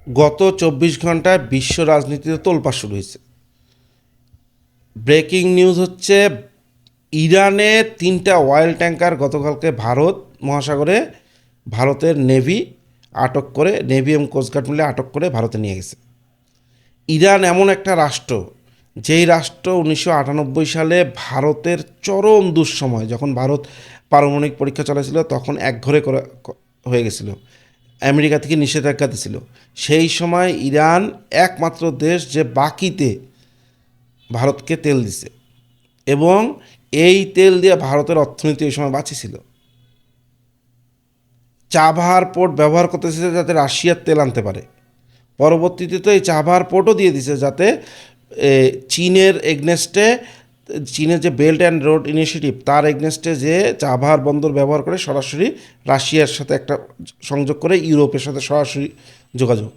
গত 24 ঘন্টায় বিশ্ব রাজনীতিতে তোলপাড় শুরু হয়েছে। ব্রেকিং নিউজ হচ্ছে, ইরানে 3টা অয়েল ট্যাঙ্কার গতকালকে ভারত মহাসাগরে ভারতের নেভি আটক করে, নেভি এবং কোস্টগার্ড মিলে আটক করে ভারতে নিয়ে গেছে। ইরান এমন একটা রাষ্ট্র, যেই রাষ্ট্র 1998 সালে ভারতের চরম দুঃসময়, যখন ভারত পারমাণবিক পরীক্ষা চালাইছিল, তখন একঘরে হয়ে গেছিল, আমেরিকা থেকে নিষেধাজ্ঞা দিছিল। সেই সময় ইরান একমাত্র দেশ যে বাকিতে ভারতকে তেল দিছে, এবং এই তেল দিয়ে ভারতের অর্থনীতি ওই সময় বাঁচিছিল। চাবাহার পোর্ট ব্যবহার করতেছে যাতে রাশিয়ার তেল আনতে পারে। পরবর্তীতে তো এই চাবাহার পোর্টও দিয়ে দিছে, যাতে চীনের এগনেস্টে, চীনের যে বেল্ট অ্যান্ড রোড ইনিশিয়েটিভ, তার এগনেস্টে যে চাবাহার বন্দর ব্যবহার করে সরাসরি রাশিয়ার সাথে একটা সংযোগ করে ইউরোপের সাথে সরাসরি যোগাযোগ।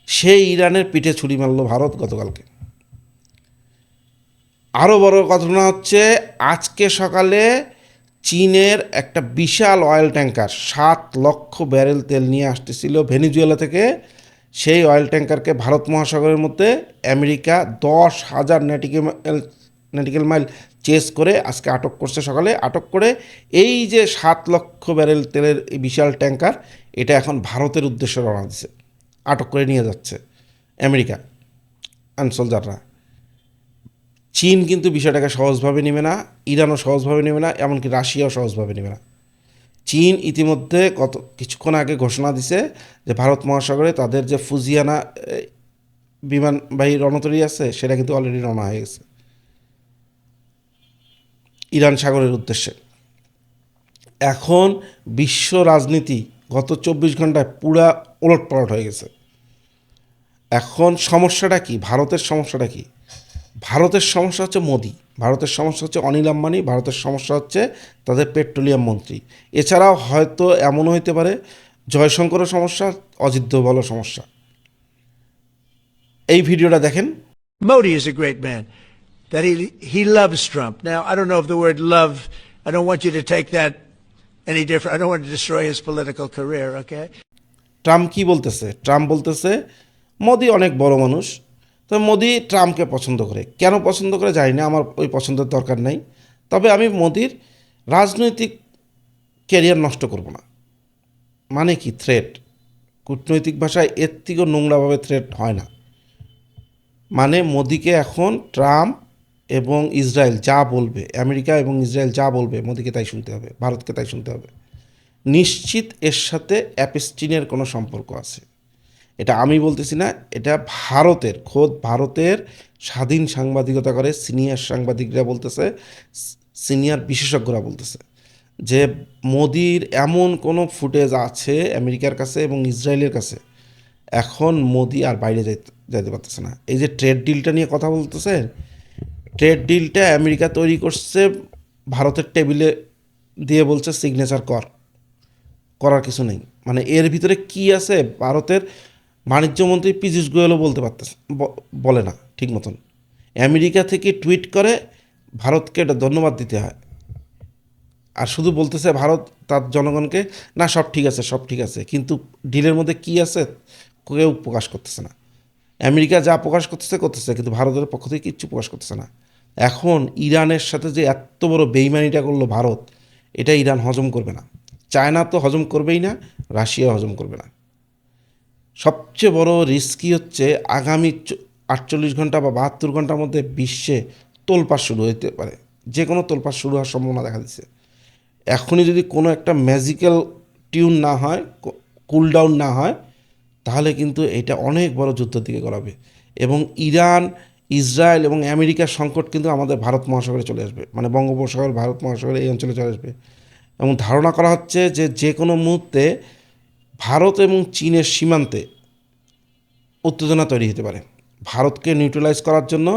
সেই ইরানের পিঠে ছুরি মারল ভারত গতকালকে। আরও বড় ঘটনা হচ্ছে, আজকে সকালে চীনের একটা বিশাল অয়েল ট্যাঙ্কার 7 লক্ষ ব্যারেল তেল নিয়ে আসতেছিল ভেনিজুয়েলা থেকে। সেই অয়েল ট্যাঙ্কারকে ভারত মহাসাগরের মধ্যে আমেরিকা 10,000 নটিক্যাল মাইল চেস করে আজকে আটক করছে। সকালে আটক করে এই যে 7 লক্ষ ব্যারেল তেলের এই বিশাল ট্যাঙ্কার, এটা এখন ভারতের উদ্দেশ্যে রওনা দিছে, আটক করে নিয়ে যাচ্ছে আমেরিকা আনসোলজাররা। চীন কিন্তু বিষয়টাকে সহজভাবে নেবে না, ইরানও সহজভাবে নেবে না, এমনকি রাশিয়াও সহজভাবে নেবে না। চীন ইতিমধ্যে কিছুক্ষণ আগে ঘোষণা দিছে যে ভারত মহাসাগরে তাদের যে ফুজিয়ানা বিমানবাহী রণতরী আছে, সেটা কিন্তু অলরেডি রওনা হয়ে গেছে ইরান সাগরের উদ্দেশ্যে। এখন বিশ্ব রাজনীতি গত 24 ঘন্টায় পুরা ওলটপালট হয়ে গেছে। এখন সমস্যাটা কি? ভারতের সমস্যাটা কি? ভারতের সমস্যা হচ্ছে মোদি, ভারতের সমস্যা হচ্ছে অনিল আম্বানি, ভারতের সমস্যা হচ্ছে তাদের পেট্রোলিয়াম মন্ত্রী। এছাড়াও হয়তো এমনও হইতে পারে জয়শঙ্করের সমস্যা, অজিত দোভালের সমস্যা। এই ভিডিওটা দেখেন। Modi is a great man. That he loves Trump. Now, I don't know if the word love, I don't want you to take that any different. I don't want to destroy his political career, okay? Trump কি বলতেছে? Trump বলতেছে মোদি অনেক বড় মানুষ, তো মোদি ট্রাম্পকে পছন্দ করে। কেন পছন্দ করে জানি না, আমার ওই পছন্দের দরকার নাই। তবে আমি মোদির রাজনৈতিক ক্যারিয়ার নষ্ট করব না। মানে কি? থ্রেট। কূটনৈতিক ভাষায় এর থেকেও নোংরাভাবে থ্রেট হয় না। মানে মোদিকে এখন ট্রাম্প এবং ইসরায়েল যা বলবে, আমেরিকা এবং ইসরায়েল যা বলবে, মোদিকে তাই শুনতে হবে, ভারতকে তাই শুনতে হবে। নিশ্চিত এর সাথে অ্যাপস্টিনের কোনো সম্পর্ক আছে। এটা আমি বলতেছি না, এটা ভারতের, খোদ ভারতের স্বাধীন সাংবাদিকতা করে সিনিয়র সাংবাদিকরা বলতেছে, সিনিয়র বিশেষজ্ঞরা বলতেছে যে মোদির এমন কোনো ফুটেজ আছে আমেরিকার কাছে এবং ইসরায়েলের কাছে, এখন মোদি আর বাইরে যাইতে পারতেছে না। এই যে ট্রেড ডিলটা নিয়ে কথা বলতেছে, ট্রেড ডিলটা আমেরিকা তৈরি করছে, ভারতের টেবিলে দিয়ে বলছে সিগনেচার করার কিছু নেই। মানে এর ভিতরে কি আছে ভারতের বাণিজ্যমন্ত্রী পীযূষ গোয়েলও বলতে পারতেছে, বলে না ঠিক মতন। আমেরিকা থেকে টুইট করে ভারতকে এটা ধন্যবাদ দিতে হয়, আর শুধু বলতেছে ভারত তার জনগণকে, না সব ঠিক আছে, সব ঠিক আছে, কিন্তু ডিলের মধ্যে কি আছে কেউ প্রকাশ করতেছে না। আমেরিকা যা প্রকাশ করতেছে, কিন্তু ভারতের পক্ষ থেকে কিচ্ছু প্রকাশ করতেছে না। এখন ইরানের সাথে যে এত বড় বেইমানিটা করলো ভারত, এটা ইরান হজম করবে না। চায়না তো হজম করবেই না, রাশিয়া হজম করবে না। সবচেয়ে বড় রিস্কি হচ্ছে আগামী 48 ঘন্টা বা 72 ঘন্টার মধ্যে বিশ্বে তোলপাড় শুরু হতে পারে, যে কোনো তোলপাড় শুরু হওয়ার সম্ভাবনা দেখা দিচ্ছে। এখনই যদি কোনো একটা ম্যাজিক্যাল টিউন না হয়, কুল ডাউন না হয়, তাহলে কিন্তু এটা অনেক বড় যুদ্ধের দিকে গড়াবে। এবং ইরান, ইসরায়েল এবং আমেরিকার সংকট কিন্তু আমাদের ভারত মহাসাগরে চলে আসবে, মানে বঙ্গোপসাগর, ভারত মহাসাগরে এই অঞ্চলে চলে আসবে। এবং ধারণা করা হচ্ছে যে যে কোনো মুহূর্তে ভারত এবং চীনের সীমান্তে উত্তেজনা তৈরি হতে পারে। ভারতকে নিউট্রালাইজ করার জন্য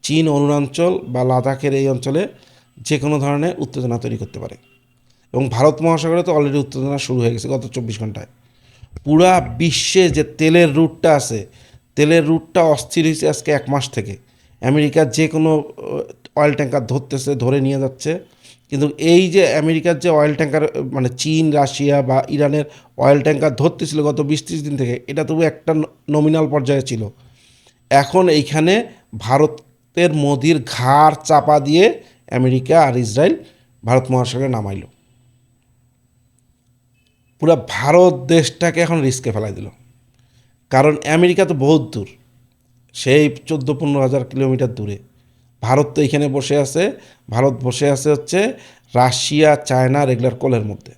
চীন অরুণাচল বা লাদাখের এই অঞ্চলে যে কোনো ধরনের উত্তেজনা তৈরি করতে পারে। এবং ভারত মহাসাগরে তো অলরেডি উত্তেজনা শুরু হয়ে গেছে গত 24 ঘন্টায়। পুরা বিশ্বে যে তেলের রুটটা আছে, তেলের রুটটা অস্থির হয়েছে আজকে 1 মাস থেকে। আমেরিকা যে কোনো অয়েল ট্যাঙ্কার ধরতেছে, ধরে নিয়ে যাচ্ছে, কিন্তু এই যে আমেরিকার যে অয়েল ট্যাঙ্কার, মানে চীন, রাশিয়া বা ইরানের অয়েল ট্যাঙ্কার ধরতেছিল গত 20-30 দিন থেকে, এটা তবু একটা নমিনাল পর্যায়ে ছিল। এখন এইখানে ভারতের মোদির ঘাড় চাপা দিয়ে আমেরিকা আর ইসরায়েল ভারত মহাসাগরে নামাইলো। পুরো ভারত দেশটাকে এখন রিস্কে ফেলাই দিল। কারণ আমেরিকা তো বহুত দূর, সেই 14-15 হাজার কিলোমিটার দূরে। ভারত তো এখানে বসে আছে, ভারত বসে আছে হচ্ছে রাশিয়া, চায়না রেগুলার কোলের মধ্যে।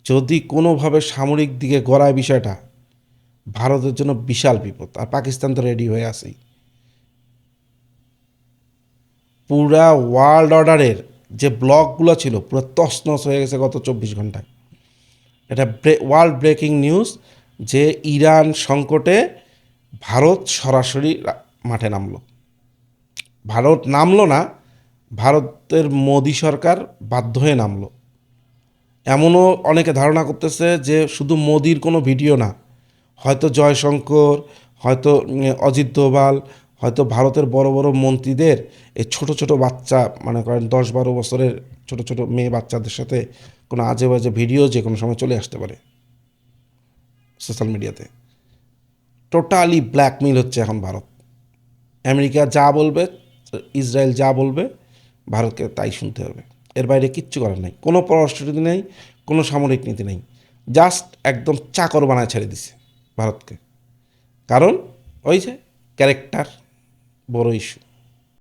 যদি কোনোভাবে সামরিক দিকে গড়ায় বিষয়টা, ভারতের জন্য বিশাল বিপদ। আর পাকিস্তান তো রেডি হয়ে আছেই। পুরা ওয়ার্ল্ড অর্ডারের যে ব্লকগুলো ছিল পুরো তছনছ হয়ে গেছে গত 24 ঘন্টায়। এটা ওয়ার্ল্ড ব্রেকিং নিউজ যে ইরান সংকটে ভারত সরাসরি মাঠে নামলো। ভারত নামলো না, ভারতের মোদি সরকার বাধ্য হয়ে নামলো। এমনও অনেকে ধারণা করতেছে যে শুধু মোদির কোনো ভিডিও না, হয়তো জয়শঙ্কর, হয়তো অজিত দোভাল, হয়তো ভারতের বড় বড় মন্ত্রীদের এই ছোট ছোট বাচ্চা, মনে করেন 10-12 বছরের ছোট ছোট মেয়ে বাচ্চাদের সাথে কোনো আজে বাজে ভিডিও যে কোনো সময় চলে আসতে পারে সোশ্যাল মিডিয়াতে। টোটালি ব্ল্যাকমেইল হচ্ছে এখন ভারত। আমেরিকা যা বলবে, ইসরায়েল যা বলবে, ভারতকে তাই শুনতে হবে। এর বাইরে কিচ্ছু করার নেই, কোনো পররাষ্ট্রনীতি নেই, কোনো সামরিক নীতি নেই। জাস্ট একদম চাকর বানায় ছেড়ে দিছে ভারতকে। কারণ ওই যে ক্যারেক্টার বড় ইস্যু।